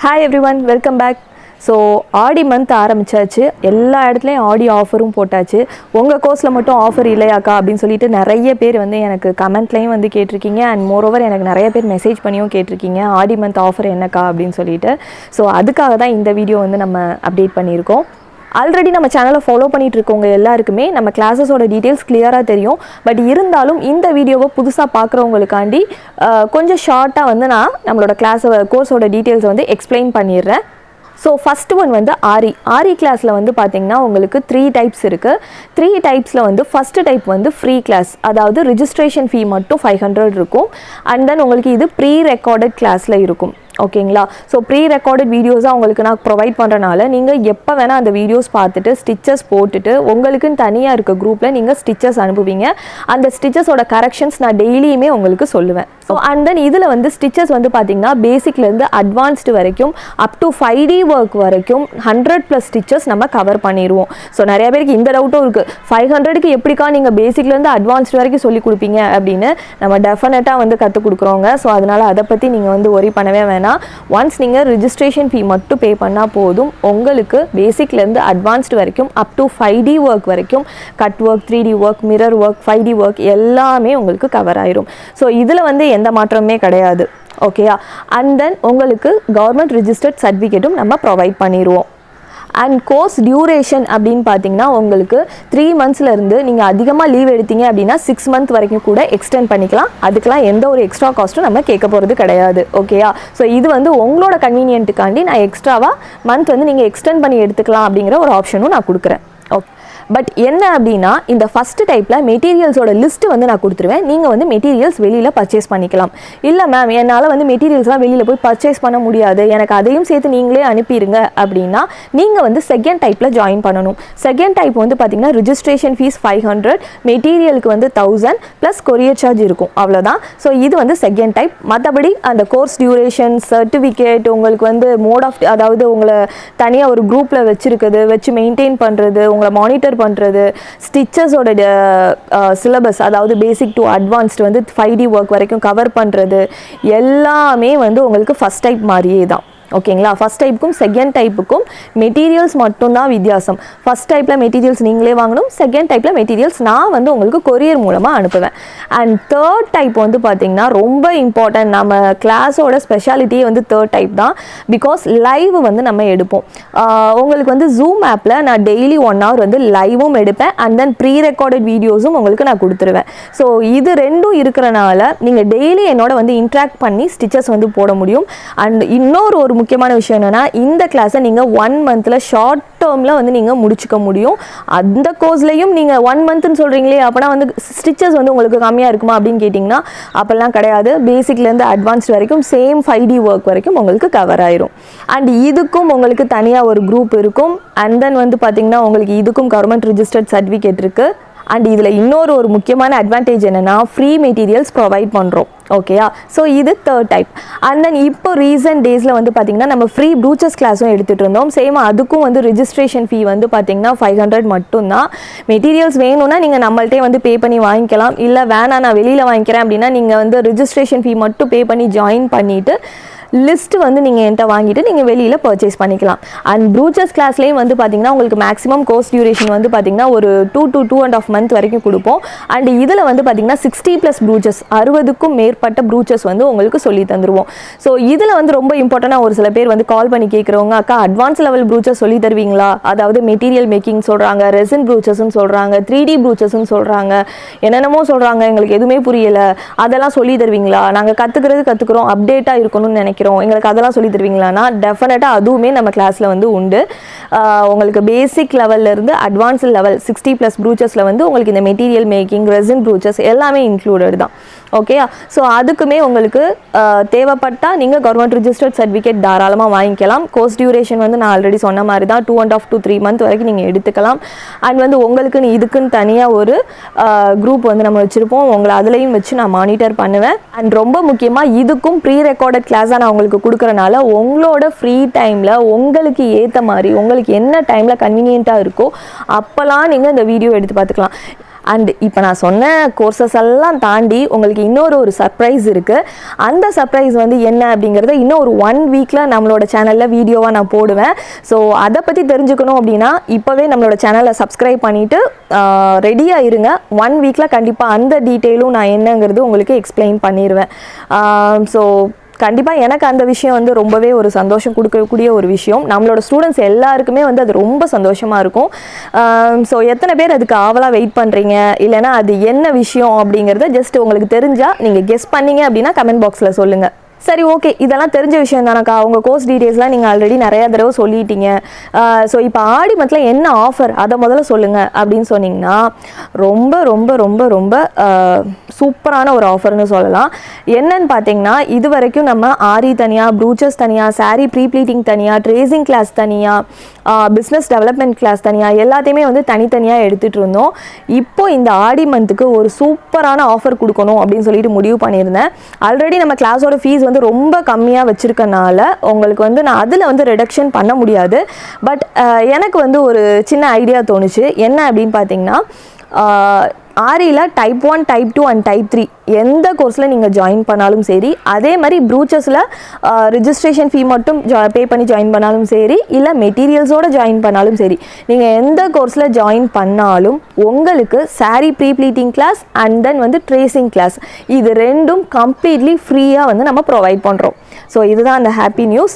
Hi everyone, welcome back. So ஆடி month ஆரம்பிச்சாச்சு, எல்லா இடத்துலையும் ஆடி ஆஃபரும் போட்டாச்சு. உங்கள் கோர்ஸில் மட்டும் ஆஃபர் இல்லையாக்கா அப்படின்னு சொல்லிட்டு நிறைய பேர் வந்து எனக்கு கமெண்ட்லேயும் வந்து கேட்டிருக்கீங்க. அண்ட் மோரோவர் எனக்கு நிறைய பேர் மெசேஜ் பண்ணியும் கேட்டிருக்கீங்க ஆடி மந்த் ஆஃபர் என்னக்கா அப்படின்னு சொல்லிட்டு. ஸோ அதுக்காக தான் இந்த வீடியோ வந்து நம்ம அப்டேட் பண்ணியிருக்கோம். ஆல்ரெடி நம்ம சேனலை ஃபாலோ பண்ணிகிட்டு இருக்கவங்க எல்லாருக்குமே நம்ம கிளாஸஸோட டீட்டெயில்ஸ் கிளியராக தெரியும். பட் இருந்தாலும் இந்த வீடியோவை புதுசாக பார்க்குறவங்களுக்காண்டி கொஞ்சம் ஷார்ட்டாக வந்து நான் நம்மளோட கோர்ஸோட டீட்டெயில்ஸை வந்து எக்ஸ்பிளைன் பண்ணிடுறேன். ஸோ ஃபஸ்ட்டு ஒன் வந்து ஆரி கிளாஸில் வந்து பார்த்திங்கன்னா உங்களுக்கு 3 டைப்ஸ் இருக்குது. 3 டைப்ஸில் வந்து ஃபஸ்ட்டு டைப் வந்து ஃப்ரீ கிளாஸ், அதாவது ரிஜிஸ்ட்ரேஷன் ஃபீ மட்டும் 500 இருக்கும். அண்ட் தென் உங்களுக்கு இது ப்ரீ ரெக்கார்டட் கிளாஸில் இருக்கும். ஓகேங்களா? ஸோ ப்ரீ ரெக்கார்டட் வீடியோஸாக உங்களுக்கு நான் ப்ரொவைட் பண்ணுறனால நீங்கள் எப்போ வேணால் அந்த வீடியோஸ் பார்த்துட்டு ஸ்டிச்சஸ் போட்டுட்டு உங்களுக்குன்னு தனியாக இருக்க குரூப்பில் நீங்கள் ஸ்டிச்சஸ் அனுப்புவீங்க. அந்த ஸ்டிச்சஸோட கரெக்ஷன்ஸ் நான் டெய்லியுமே உங்களுக்கு சொல்லுவேன். ஸோ அண்ட் தென் இதில் வந்து ஸ்டிச்சஸ் வந்து பார்த்திங்கன்னா பேசிக்லேருந்து அட்வான்ஸ்டு வரைக்கும் அப் டு 5D ஒர்க் வரைக்கும் 100+ ஸ்டிச்சஸ் நம்ம கவர் பண்ணிடுவோம். ஸோ நிறைய பேருக்கு இந்த டவுட்டும் இருக்குது, 500க்கு எப்படிக்கா நீங்கள் பேசிக்லேருந்து அட்வான்ஸ்டு வரைக்கும் சொல்லி கொடுப்பீங்க அப்படின்னு. நம்ம டெஃபினட்டாக வந்து கற்றுக் கொடுக்குறோங்க. ஸோ அதனால் அதை பற்றி நீங்கள் வந்து ஒரி பண்ணவே வேணாம். ஒன்ஸ் நீங்கள் ரிஜிஸ்ட்ரேஷன் ஃபீ மட்டும் பே பண்ணால் போதும், உங்களுக்கு பேசிக்லேருந்து அட்வான்ஸ்டு வரைக்கும் அப் டு 5D ஒர்க் வரைக்கும் cut work, 3D work, mirror work, 5D work எல்லாமே உங்களுக்கு கவர் ஆயிரும். ஸோ இதில் வந்து எந்த மாற்றமே கிடையாது. ஓகேயா? அண்ட் தென் உங்களுக்கு கவர்மெண்ட் ரிஜிஸ்டர்ட் சர்டிஃபிகேட்டும் நம்ம ப்ரொவைட் பண்ணிடுவோம். அண்ட் கோர்ஸ் டியூரேஷன் அப்படின்னு பார்த்தீங்கன்னா உங்களுக்கு 3 மந்த்ஸ்லேருந்து நீங்கள் அதிகமாக லீவ் எடுத்தீங்க அப்படின்னா 6 மந்த் வரைக்கும் கூட எக்ஸ்டெண்ட் பண்ணிக்கலாம். அதுக்கெலாம் எந்த ஒரு எக்ஸ்ட்ரா காஸ்ட்டும் நம்ம கேட்க போகிறது கிடையாது. ஓகேயா? ஸோ இது வந்து உங்களோட கன்வீனியன்ட்டுக்காண்டி நான் எக்ஸ்ட்ராவாக மந்த் வந்து நீங்கள் எக்ஸ்டெண்ட் பண்ணி எடுத்துக்கலாம் அப்படிங்கிற ஒரு ஆப்ஷனும் நான் கொடுக்குறேன். ஓகே, பட் என்ன அப்படின்னா இந்த ஃபஸ்ட்டு டைப்பில் மெட்டீரியல்ஸோட லிஸ்ட்டு வந்து நான் கொடுத்துருவேன். நீங்கள் வந்து மெட்டீரியல்ஸ் வெளியில் பர்ச்சேஸ் பண்ணிக்கலாம். இல்லை மேம் என்னால் வந்து மெட்டீரியல்ஸ்லாம் வெளியில் போய் பர்ச்சேஸ் பண்ண முடியாது, எனக்கு அதையும் சேர்த்து நீங்களே அனுப்பிடுங்க அப்படின்னா நீங்கள் வந்து செகண்ட் டைப்பில் ஜாயின் பண்ணணும். செகண்ட் டைப் வந்து பார்த்திங்கன்னா ரிஜிஸ்ட்ரேஷன் ஃபீஸ் 500, மெட்டீரியலுக்கு வந்து 1000 ப்ளஸ் கொரியர் சார்ஜ் இருக்கும், அவ்வளோதான். ஸோ இது வந்து செகண்ட் டைப். மற்றபடி அந்த கோர்ஸ் டியூரேஷன், சர்டிஃபிகேட், உங்களுக்கு வந்து மோட் ஆஃப், அதாவது உங்களை தனியாக ஒரு குரூப்பில் வச்சு மெயின்டைன் பண்ணுறது, உங்களை மானிட்டர் பண்ணுறது, ஸ்டிச்சஸோட சிலபஸ் அதாவது பேசிக் டு அட்வான்ஸ்டு வந்து 5D ஒர்க் வரைக்கும் கவர் பண்ணுறது எல்லாமே வந்து உங்களுக்கு ஃபஸ்ட் டைப் மாதிரியே தான். ஓகேங்களா? ஃபஸ்ட் டைப்புக்கும் செகண்ட் டைப்புக்கும் மெட்டீரியல்ஸ் மட்டும்தான் வித்தியாசம். ஃபஸ்ட் டைப்பில் மெட்டீரியல்ஸ் நீங்களே வாங்கணும், செகண்ட் டைப்பில் மெட்டீரியல்ஸ் நான் வந்து உங்களுக்கு கொரியர் மூலமாக அனுப்புவேன். அண்ட் தேர்ட் டைப் வந்து பார்த்திங்கன்னா ரொம்ப இம்பார்ட்டன்ட், நம்ம கிளாஸோட ஸ்பெஷாலிட்டியே வந்து தேர்ட் டைப் தான். பிகாஸ் லைவ் வந்து நம்ம எடுப்போம். உங்களுக்கு வந்து ஜூம் ஆப்பில் நான் டெய்லி 1 hour வந்து லைவும் எடுப்பேன். அண்ட் தென் ப்ரீ ரெக்கார்டட் வீடியோஸும் உங்களுக்கு நான் கொடுத்துருவேன். ஸோ இது ரெண்டும் இருக்கிறனால நீங்கள் டெய்லி என்னோட வந்து இன்ட்ராக்ட் பண்ணி ஸ்டிச்சஸ் வந்து போட முடியும். அண்ட் இன்னொரு முக்கியமான விஷயம் என்னன்னா, இந்த கிளாஸை நீங்கள் 1 மந்த்தில் ஷார்ட் டேர்மில் வந்து நீங்கள் முடிச்சுக்க முடியும். அந்த கோர்ஸ்லையும் நீங்கள் 1 மந்த்னு சொல்கிறீங்களே, அப்போனா வந்து ஸ்டிச்சஸ் வந்து உங்களுக்கு கம்மியாக இருக்குமா அப்படின்னு கேட்டிங்கன்னா அப்போல்லாம் கிடையாது. பேசிக்லேருந்து அட்வான்ஸ்ட் வரைக்கும் சேம் 5D ஒர்க் வரைக்கும் உங்களுக்கு கவர் ஆயிரும். அண்ட் இதுக்கும் உங்களுக்கு தனியாக ஒரு குரூப் இருக்கும். அண்ட் தென் வந்து பார்த்திங்கன்னா உங்களுக்கு இதுக்கும் கவர்மெண்ட் ரிஜிஸ்டர்ட் சர்டிஃபிகேட் இருக்குது. அண்ட் இதில் இன்னொரு முக்கியமான அட்வான்டேஜ் என்னென்னா ஃப்ரீ மெட்டீரியல்ஸ் ப்ரொவைட் பண்ணுறோம். ஓகேயா? ஸோ இது தேர்ட் டைப். அண்ட் தென் இப்போ ரீசன்ட் டேஸில் வந்து பார்த்திங்கன்னா நம்ம ஃப்ரீ ப்ரூச்சஸ் கிளாஸும் எடுத்துகிட்டு இருந்தோம். சேம் அதுக்கும் வந்து ரிஜிஸ்ட்ரேஷன் ஃபீ வந்து பார்த்திங்கன்னா 500 மட்டும்தான். மெட்டீரியல்ஸ் வேணும்னா நீங்கள் நம்மள்ட்டே வந்து பே பண்ணி வாங்கிக்கலாம். இல்லை வேணாம் நான் வெளியில் வாங்கிக்கிறேன் அப்படின்னா நீங்கள் வந்து ரிஜிஸ்ட்ரேஷன் ஃபீ மட்டும் பே பண்ணி ஜாயின் பண்ணிவிட்டு லிஸ்ட்டு வந்து நீங்கள் என்கிட்ட வாங்கிட்டு நீங்கள் வெளியில் பர்ச்சேஸ் பண்ணிக்கலாம். அண்ட் ப்ரூச்சஸ் கிளாஸ்லேயும் வந்து பார்த்திங்கன்னா உங்களுக்கு மேக்ஸிமம் கோர்ஸ் டியூரேஷன் வந்து பார்த்திங்கன்னா ஒரு 2 to 2.5 month வரைக்கும் கொடுப்போம். அண்ட் இதில் வந்து பார்த்திங்கன்னா 60+ ப்ரூச்சஸ், 60க்கும் மேற்பட்ட ப்ரூச்சஸ் வந்து உங்களுக்கு சொல்லி தந்துடுவோம். ஸோ இதில் வந்து ரொம்ப இம்பார்ட்டண்டாக ஒரு சில பேர் வந்து கால் பண்ணி கேட்குறவங்க, அக்கா அட்வான்ஸ் லெவல் ப்ரூச்சஸ் சொல்லி தருவீங்களா? அதாவது மெட்டீரியல் மேக்கிங் சொல்கிறாங்க, ரெசின் ப்ரூச்சஸ்ன்னு சொல்கிறாங்க, 3D ப்ரூச்சஸ்ன்னு சொல்கிறாங்க, என்னென்னமோ சொல்கிறாங்க, எங்களுக்கு எதுவுமே புரியலை, அதெல்லாம் சொல்லி தருவீங்களா? நாங்கள் கற்றுக்குறோம், அப்டேட்டாக இருக்கணும்னு நினைக்கிறோம், எங்களுக்கு அதெல்லாம் சொல்லி தருவீங்களான்னா டெஃபினட்டாக அதுவுமே நம்ம கிளாஸில் வந்து உண்டு. உங்களுக்கு பேசிக் லெவல்லேருந்து அட்வான்ஸ் லெவல் 60+ ப்ரூச்சஸில் வந்து உங்களுக்கு இந்த மெட்டீரியல் மேக்கிங், ரெசின் ப்ரூச்சஸ் எல்லாமே இன்க்ளூடட் தான். ஓகேயா? ஸோ அதுக்குமே உங்களுக்கு தேவைப்பட்டால் நீங்கள் கவர்மெண்ட் ரிஜிஸ்டர்ட் சர்டிஃபிகேட் தாராளமாக வாங்கிக்கலாம். கோர்ஸ் டியூரேஷன் வந்து நான் ஆல்ரெடி சொன்ன மாதிரி தான் 2.5 to 3 month வரைக்கும் நீங்கள் எடுத்துக்கலாம். அண்ட் வந்து உங்களுக்குன்னு இதுக்குன்னு தனியாக ஒரு குரூப் வந்து நம்ம வச்சுருப்போம். உங்களை அதுலேயும் வச்சு நான் மானிட்டர் பண்ணுவேன். அண்ட் ரொம்ப முக்கியமாக இதுக்கும் ப்ரீ ரெக்கார்டட் கிளாஸாக நான் உங்களுக்கு கொடுக்குறனால உங்களோட ஃப்ரீ டைமில் உங்களுக்கு ஏற்ற மாதிரி உங்களுக்கு என்ன டைமில் கன்வீனியண்ட்டாக இருக்கோ அப்போல்லாம் நீங்கள் இந்த வீடியோ எடுத்து பார்த்துக்கலாம். அண்ட் இப்போ நான் சொன்ன கோர்சஸ் எல்லாம் தாண்டி உங்களுக்கு இன்னொரு சர்ப்ரைஸ் இருக்குது. அந்த சர்ப்ரைஸ் வந்து என்ன அப்படிங்கிறத இன்னும் ஒரு 1 வீக்கில் நம்மளோட சேனலில் வீடியோவாக நான் போடுவேன். ஸோ அதை பற்றி தெரிஞ்சுக்கணும் அப்படின்னா இப்போவே நம்மளோட சேனலை சப்ஸ்கிரைப் பண்ணிவிட்டு ரெடியாக இருங்க. 1 வீக்கில் கண்டிப்பாக அந்த டீட்டெயிலும் நான் என்னங்கிறது உங்களுக்கு எக்ஸ்பிளைன் பண்ணிடுவேன். ஸோ கண்டிப்பாக எனக்கு அந்த விஷயம் வந்து ரொம்பவே ஒரு சந்தோஷம் கொடுக்கக்கூடிய ஒரு விஷயம். நம்மளோட ஸ்டூடெண்ட்ஸ் எல்லாருக்குமே வந்து அது ரொம்ப சந்தோஷமாக இருக்கும். ஸோ எத்தனை பேர் அதுக்கு ஆவலாக வெயிட் பண்ணுறீங்க, இல்லைனா அது என்ன விஷயம் அப்படிங்கிறத ஜஸ்ட் உங்களுக்கு தெரிஞ்சால் நீங்கள் கெஸ் பண்ணீங்க அப்படின்னா கமெண்ட் பாக்ஸில் சொல்லுங்கள். சரி, ஓகே, இதெல்லாம் தெரிஞ்ச விஷயம் தானக்கா, உங்கள் கோர்ஸ் டீட்டெயில்ஸ்லாம் நீங்கள் ஆல்ரெடி நிறையா தடவை சொல்லிட்டீங்க. ஸோ இப்போ ஆடி மந்தில் என்ன ஆஃபர் அதை முதல்ல சொல்லுங்கள் அப்படின்னு சொன்னிங்கன்னா ரொம்ப ரொம்ப ரொம்ப ரொம்ப சூப்பரான ஒரு ஆஃபர்னு சொல்லலாம். என்னன்னு பார்த்தீங்கன்னா இது வரைக்கும் நம்ம ஆரி தனியாக, ப்ரூச்சஸ் தனியாக, சாரீ ப்ரீ ப்ளீட்டிங் தனியாக, ட்ரேசிங் கிளாஸ் தனியாக, பிஸ்னஸ் டெவலப்மெண்ட் கிளாஸ் தனியாக எல்லாத்தையுமே வந்து தனித்தனியாக எடுத்துகிட்டு இருந்தோம். இப்போது இந்த ஆடி மந்த்துக்கு ஒரு சூப்பரான ஆஃபர் கொடுக்கணும் அப்படின்னு சொல்லிட்டு முடிவு பண்ணியிருந்தேன். ஆல்ரெடி நம்ம கிளாஸோட ஃபீஸ் வந்து ரொம்ப கம்மியாக வச்சுருக்கனால உங்களுக்கு வந்து நான் அதில் வந்து ரிடக்ஷன் பண்ண முடியாது. பட் எனக்கு வந்து ஒரு சின்ன ஐடியா தோணுச்சு. என்ன அப்படின்னு பார்த்தீங்கன்னா ஆரியில் டைப் 1, டைப் 2 அண்ட் டைப் 3 எந்த கோர்ஸில் நீங்கள் ஜாயின் பண்ணாலும் சரி, அதே மாதிரி ப்ரூச்சஸில் ரிஜிஸ்ட்ரேஷன் ஃபீ மட்டும் பே பண்ணி ஜாயின் பண்ணாலும் சரி, இல்லை மெட்டீரியல்ஸோடு ஜாயின் பண்ணாலும் சரி, நீங்கள் எந்த கோர்ஸில் ஜாயின் பண்ணாலும் உங்களுக்கு sari pre pleating class and then வந்து ட்ரேசிங் கிளாஸ் இது ரெண்டும் கம்ப்ளீட்லி ஃப்ரீயாக வந்து நம்ம ப்ரொவைட் பண்ணுறோம். ஸோ இதுதான் அந்த ஹாப்பி நியூஸ்.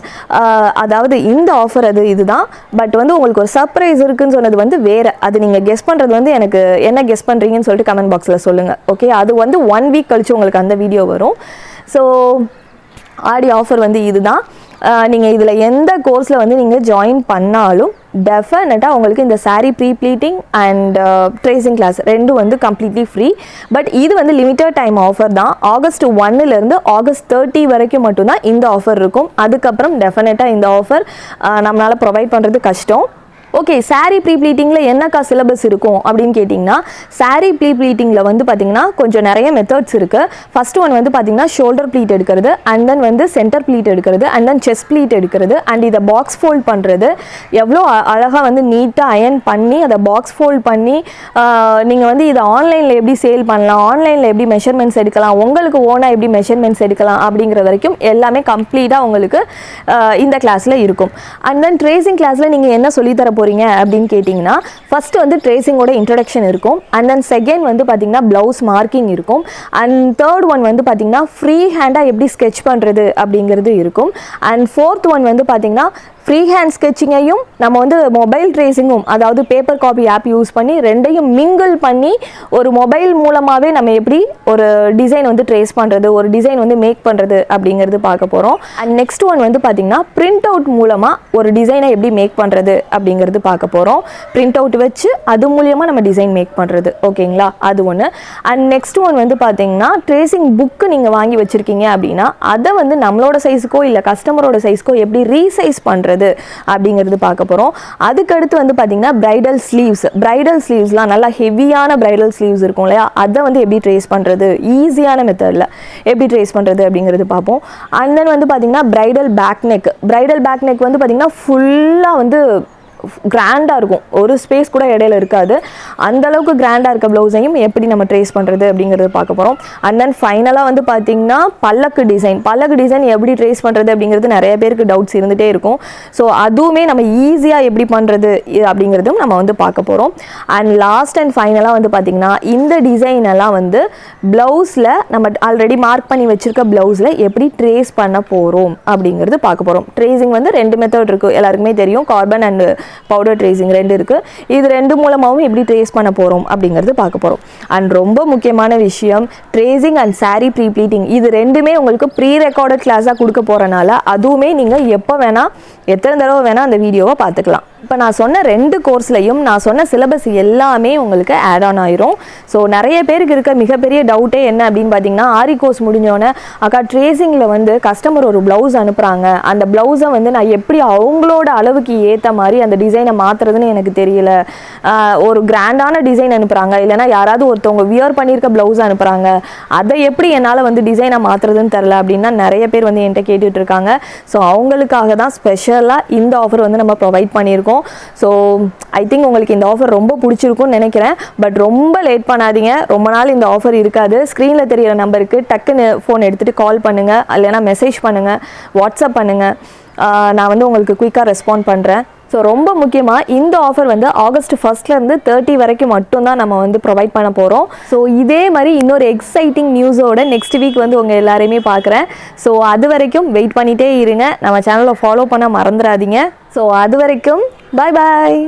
அதாவது இந்த ஆஃபர் இதுதான். பட் வந்து உங்களுக்கு ஒரு சர்ப்ரைஸ் இருக்குன்னு சொன்னது வந்து வேறு. அது நீங்கள் கெஸ் பண்ணுறது வந்து எனக்கு என்ன கெஸ் பண்ணுறீங்கன்னு சொல்லிட்டு கமெண்ட் பாக்ஸில் சொல்லுங்கள். ஓகே, அது வந்து 1 வீக் கழிச்சு உங்களுக்கு அந்த வீடியோ வரும். ஸோ ஆடி ஆஃபர் வந்து இதுதான். நீங்கள் இதில் எந்த கோர்ஸில் வந்து நீங்கள் ஜாயின் பண்ணாலும் டெஃபினட்டாக உங்களுக்கு இந்த sari pre pleating and tracing class ரெண்டும் வந்து கம்ப்ளீட்லி ஃப்ரீ. பட் இது வந்து லிமிட்டட் டைம் ஆஃபர் தான். ஆகஸ்ட் 1லேருந்து ஆகஸ்ட் 30 வரைக்கும் மட்டும்தான் இந்த ஆஃபர் இருக்கும். அதுக்கப்புறம் டெஃபினட்டாக இந்த ஆஃபர் நம்மளால் ப்ரொவைட் பண்ணுறது கஷ்டம். ஓகே, சாரீ ப்ரீ ப்ளீட்டிங்கில் என்னக்கா சிலபஸ் இருக்கும் அப்படின்னு கேட்டிங்கன்னா சாரீ ப்ரீ ப்ளீட்டிங்கில் வந்து பார்த்திங்கன்னா கொஞ்சம் நிறைய மெத்தட்ஸ் இருக்குது. ஃபஸ்ட் ஒன் வந்து பார்த்திங்கன்னா ஷோல்டர் ப்ளீட் எடுக்கிறது, அண்ட் தென் வந்து சென்டர் ப்ளீட் எடுக்கிறது, அண்ட் தென் செஸ்ட் ப்ளீட் எடுக்கிறது, அண்ட் இதை பாக்ஸ் ஃபோல்ட் பண்ணுறது. எவ்வளோ அழகாக வந்து நீட்டாக அயன் பண்ணி அதை பாக்ஸ் ஃபோல்ட் பண்ணி நீங்கள் வந்து இதை ஆன்லைனில் எப்படி சேல் பண்ணலாம், ஆன்லைனில் எப்படி மெஷர்மெண்ட்ஸ் எடுக்கலாம், உங்களுக்கு ஓனாக எப்படி மெஷர்மெண்ட்ஸ் எடுக்கலாம் அப்படிங்கிற வரைக்கும் எல்லாமே கம்ப்ளீட்டாக உங்களுக்கு இந்த கிளாஸில் இருக்கும். அண்ட் தென் ட்ரேசிங் கிளாஸில் நீங்கள் என்ன சொல்லித்தர போறீங்க அப்படின்னு கேட்டிங்கன்னா ஃபர்ஸ்ட் வந்து ட்ரேசிங்கோட இன்ட்ரடக்ஷன் இருக்கும். அண்ட் தென் செகண்ட் வந்து பார்த்திங்கன்னா ப்ளவுஸ் மார்க்கிங் இருக்கும். அண்ட் தேர்ட் ஒன் வந்து பார்த்திங்கன்னா ஃப்ரீ ஹேண்டாக எப்படி ஸ்கெட்ச் பண்ணுறது அப்படிங்கிறது இருக்கும். அண்ட் ஃபோர்த் ஒன் வந்து பார்த்திங்கன்னா ஃப்ரீ ஹேண்ட் ஸ்கெட்சிங்கையும் நம்ம வந்து மொபைல் ட்ரேசிங்கும், அதாவது பேப்பர் காப்பி ஆப் யூஸ் பண்ணி ரெண்டையும் மிங்கிள் பண்ணி ஒரு மொபைல் மூலமாகவே நம்ம எப்படி ஒரு டிசைன் வந்து ட்ரேஸ் பண்ணுறது, ஒரு டிசைன் வந்து மேக் பண்ணுறது அப்படிங்கிறது பார்க்க போகிறோம். அண்ட் நெக்ஸ்ட் ஒன் வந்து பார்த்திங்கன்னா பிரிண்ட் அவுட் மூலமாக ஒரு டிசைனை எப்படி மேக் பண்ணுறது அப்படிங்கிறது பார்க்க போகிறோம். பிரிண்ட் அவுட் வச்சு அது மூலியமாக நம்ம டிசைன் மேக் பண்ணுறது. ஓகேங்களா, அது ஒன்று. அண்ட் நெக்ஸ்ட் ஒன் வந்து பார்த்திங்கன்னா ட்ரேசிங் புக்கு நீங்கள் வாங்கி வச்சுருக்கீங்க அப்படின்னா அதை வந்து நம்மளோட சைஸுக்கோ இல்லை கஸ்டமரோட சைஸ்க்கோ எப்படி ரீசைஸ் பண்ணுறது அப்படிங்கிறது பார்க்க போகிறோம். அதுக்கடுத்து வந்து பார்த்தீங்கன்னா பிரைடல் ஸ்லீவ்ஸ்லாம் நல்லா ஹெவியான பிரைடல் ஸ்லீவ்ஸ் இருக்கும் இல்லையா, அதை வந்து எப்படி ட்ரேஸ் பண்ணுறது, ஈஸியான மெத்தடில் எப்படி ட்ரேஸ் பண்ணுறது அப்படிங்கிறது பார்ப்போம். அண்ட் தென் வந்து பார்த்தீங்கன்னா பிரைடல் பேக் நெக் வந்து பார்த்தீங்கன்னா ஃபுல்லாக வந்து கிராண்டாக இருக்கும், ஒரு ஸ்பேஸ் கூட இடையில இருக்காது, அந்தளவுக்கு கிராண்டாக இருக்க ப்ளவுஸையும் எப்படி நம்ம ட்ரேஸ் பண்ணுறது அப்படிங்கிறது பார்க்க போகிறோம். அண்ட் தென் ஃபைனலாக வந்து பார்த்திங்கன்னா பல்லக்கு டிசைன் எப்படி ட்ரேஸ் பண்ணுறது அப்படிங்கிறது நிறைய பேருக்கு டவுட்ஸ் இருந்துகிட்டே இருக்கும். ஸோ அதுவுமே நம்ம ஈஸியாக எப்படி பண்ணுறது அப்படிங்கிறதும் நம்ம வந்து பார்க்க போகிறோம். அண்ட் லாஸ்ட் அண்ட் ஃபைனலாக வந்து பார்த்திங்கன்னா இந்த டிசைன் எல்லாம் வந்து ப்ளவுஸில் நம்ம ஆல்ரெடி மார்க் பண்ணி வச்சுருக்க ப்ளவுஸில் எப்படி ட்ரேஸ் பண்ண போகிறோம் அப்படிங்கிறது பார்க்க போகிறோம். ட்ரேசிங் வந்து 2 மெத்தட் இருக்குது, எல்லாருக்குமே தெரியும். கார்பன் அண்ட் பவுடர் ட்ரேசிங் 2 இருக்குது. இது 2 மூலமாகவும் எப்படி ட்ரேஸ் பண்ண போகிறோம் அப்படிங்கிறது பார்க்க போகிறோம். அண்ட் ரொம்ப முக்கியமான விஷயம், tracing and sari pre pleating இது ரெண்டுமே உங்களுக்கு ப்ரீ ரெக்கார்டட் கிளாஸாக கொடுக்க போகிறனால அதுவுமே நீங்கள் எப்போ வேணால் எத்தனை தடவை வேணால் அந்த வீடியோவை பார்த்துக்கலாம். இப்போ நான் சொன்ன 2 கோர்ஸ்லையும் நான் சொன்ன சிலபஸ் எல்லாமே உங்களுக்கு ஆட் ஆன் ஆயிரும். ஸோ நிறைய பேருக்கு இருக்க மிகப்பெரிய டவுட்டே என்ன அப்படின்னு பார்த்தீங்கன்னா, ஆரி கோர்ஸ் முடிஞ்சோடனே அக்கா ட்ரேசிங்கில் வந்து கஸ்டமர் ஒரு ப்ளவுஸ் அனுப்புகிறாங்க, அந்த ப்ளவுஸை வந்து நான் எப்படி அவங்களோட அளவுக்கு ஏற்ற மாதிரி அந்த டிசைனை மாற்றுறதுன்னு எனக்கு தெரியல, ஒரு கிராண்டான டிசைன் அனுப்புகிறாங்க, இல்லைனா யாராவது ஒருத்தவங்க வியர் பண்ணியிருக்க ப்ளவுஸ் அனுப்புகிறாங்க, அதை எப்படி என்னால் வந்து டிசைனை மாற்றுறதுன்னு தெரில அப்படின்னா நிறைய பேர் வந்து என்கிட்ட கேட்டுட்ருக்காங்க. ஸோ அவங்களுக்காக தான் ஸ்பெஷலாக இந்த ஆஃபர் வந்து நம்ம ப்ரொவைட் பண்ணியிருக்கோம். இருக்கும். ஸோ ஐ திங்க் உங்களுக்கு இந்த ஆஃபர் ரொம்ப பிடிச்சிருக்கும்னு நினைக்கிறேன். பட் ரொம்ப லேட் பண்ணாதீங்க, ரொம்ப நாள் இந்த ஆஃபர் இருக்காது. ஸ்க்ரீனில் தெரியிற நம்பருக்கு டக்குன்னு ஃபோன் எடுத்துகிட்டு கால் பண்ணுங்கள், இல்லைனா மெசேஜ் பண்ணுங்கள், வாட்ஸ்அப் பண்ணுங்கள். நான் வந்து உங்களுக்கு குயிக்காக ரெஸ்பாண்ட் பண்ணுறேன். ஸோ ரொம்ப முக்கியமாக இந்த ஆஃபர் வந்து ஆகஸ்ட் 1 30 வரைக்கும் மட்டும்தான் நம்ம வந்து ப்ரொவைட் பண்ண போகிறோம். ஸோ இதே மாதிரி இன்னொரு எக்ஸைட்டிங் நியூஸோட நெக்ஸ்ட் வீக் வந்து உங்கள் எல்லாரையுமே பார்க்குறேன். ஸோ அது வரைக்கும் வெயிட் பண்ணிகிட்டே இருங்க, நம்ம சேனலை ஃபாலோ பண்ண மறந்துடாதீங்க. ஸோ அது வரைக்கும் பாய் பாய்.